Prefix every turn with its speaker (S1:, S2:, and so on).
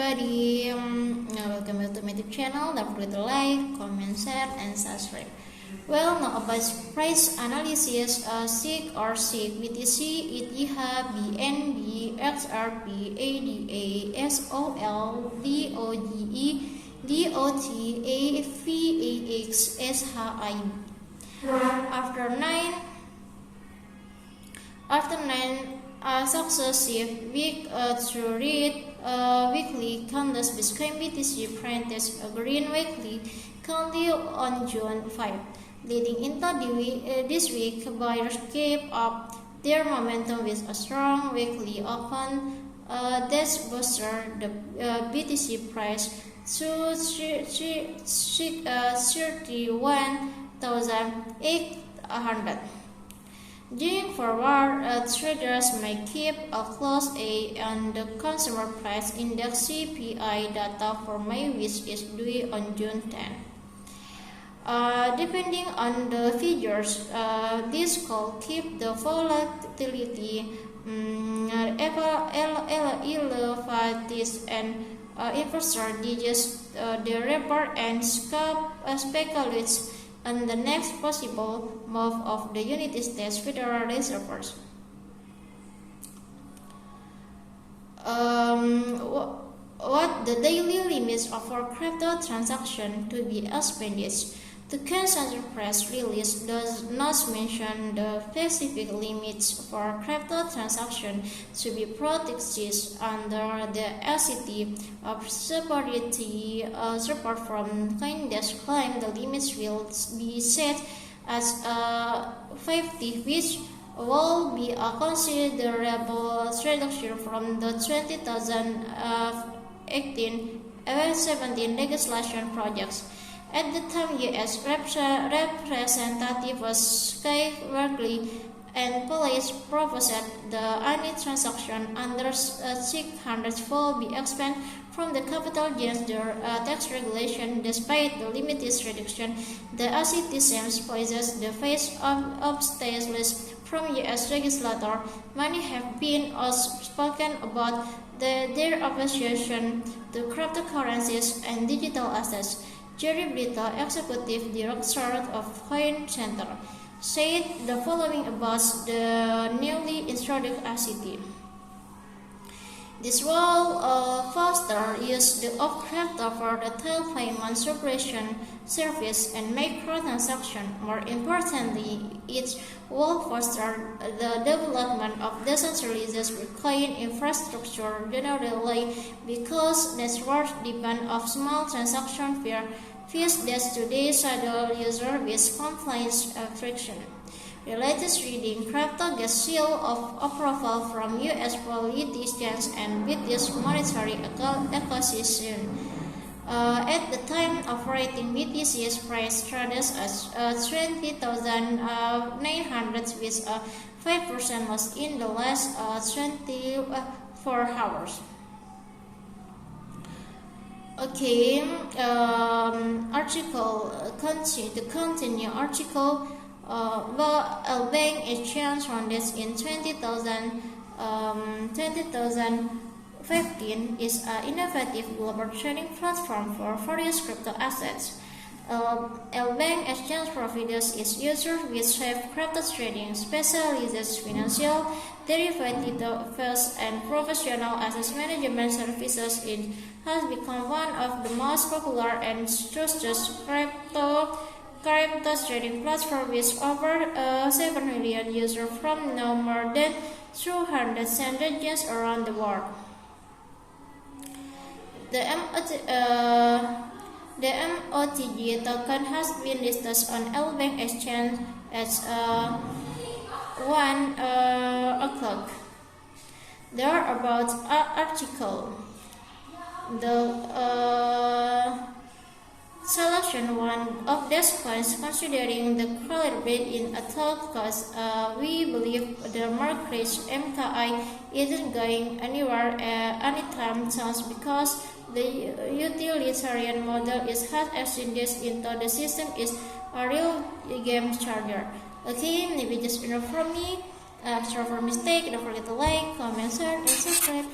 S1: everybody, welcome back to my YouTube channel. Don't forget to like, comment, share, and subscribe. Well, now about price analysis, SIG or SIG, BTC, ETH, BNB, XRP, ADA, SOL, DOGE, DOT, AVAX, SHIB. After nine successive weeks to read weekly candles, Bitcoin BTC printed a green weekly candle on June 5. Leading into this week, buyers kept up their momentum with a strong weekly open that boosted the BTC price to 31,800. Going forward, traders may keep a close eye on the consumer price index CPI data for May, which is due on June 10. Depending on the figures, this could keep the volatility elevated and investor digest the report and speculates on the next possible move of the United States Federal Reserve. What the daily limits of our crypto transaction to be expanded. The consensus press release does not mention the specific limits for crypto transaction to be protected under the SEC of security support from CoinDesk claim the limits will be set as 50, which will be a considerable reduction from the 2018-17 legislation projects. At the time, U.S. Representative was Sky Berkeley and police proposed the any transaction under 600 will be expanded from the capital gains tax regulation. Despite the limited reduction, the SEC seems poised the face of obstacles from U.S. legislator. Many have been outspoken about their opposition to cryptocurrencies and digital assets. Jerry Brito, executive director of Coin Center, said the following about the newly introduced SEC. This will foster use of crypto for retail payment operation service and microtransaction. More importantly, it will foster the development of decentralized Bitcoin infrastructure generally because networks depend on small transaction fees that today saddle users with compliance friction. Related reading, crypto gets seal of approval from U.S. politicians and British monetary ecosystem. At the time operating, BTC's price traded at 20,900 with a 5% loss in the last 24 hours. Okay, continue article. Bank exchange founded in 2015 is an innovative global trading platform for various crypto assets. Bank exchange providers its users with safe crypto trading, specialized financial derivatives, and professional asset management services. It has become one of the most popular and trusted crypto trading platform with over 7 million users from no more than 200 regions around the world. The MOTG token has been listed on LBank Exchange at 1 o'clock. There are about article. The selection one of these coins, considering the caliber in a total cost, we believe the market MKI isn't going anywhere anytime soon because the utilitarian model has extended into the system is a real game changer. Okay, maybe just enough from me. Sorry for mistake. Don't forget to like, comment, share, and subscribe.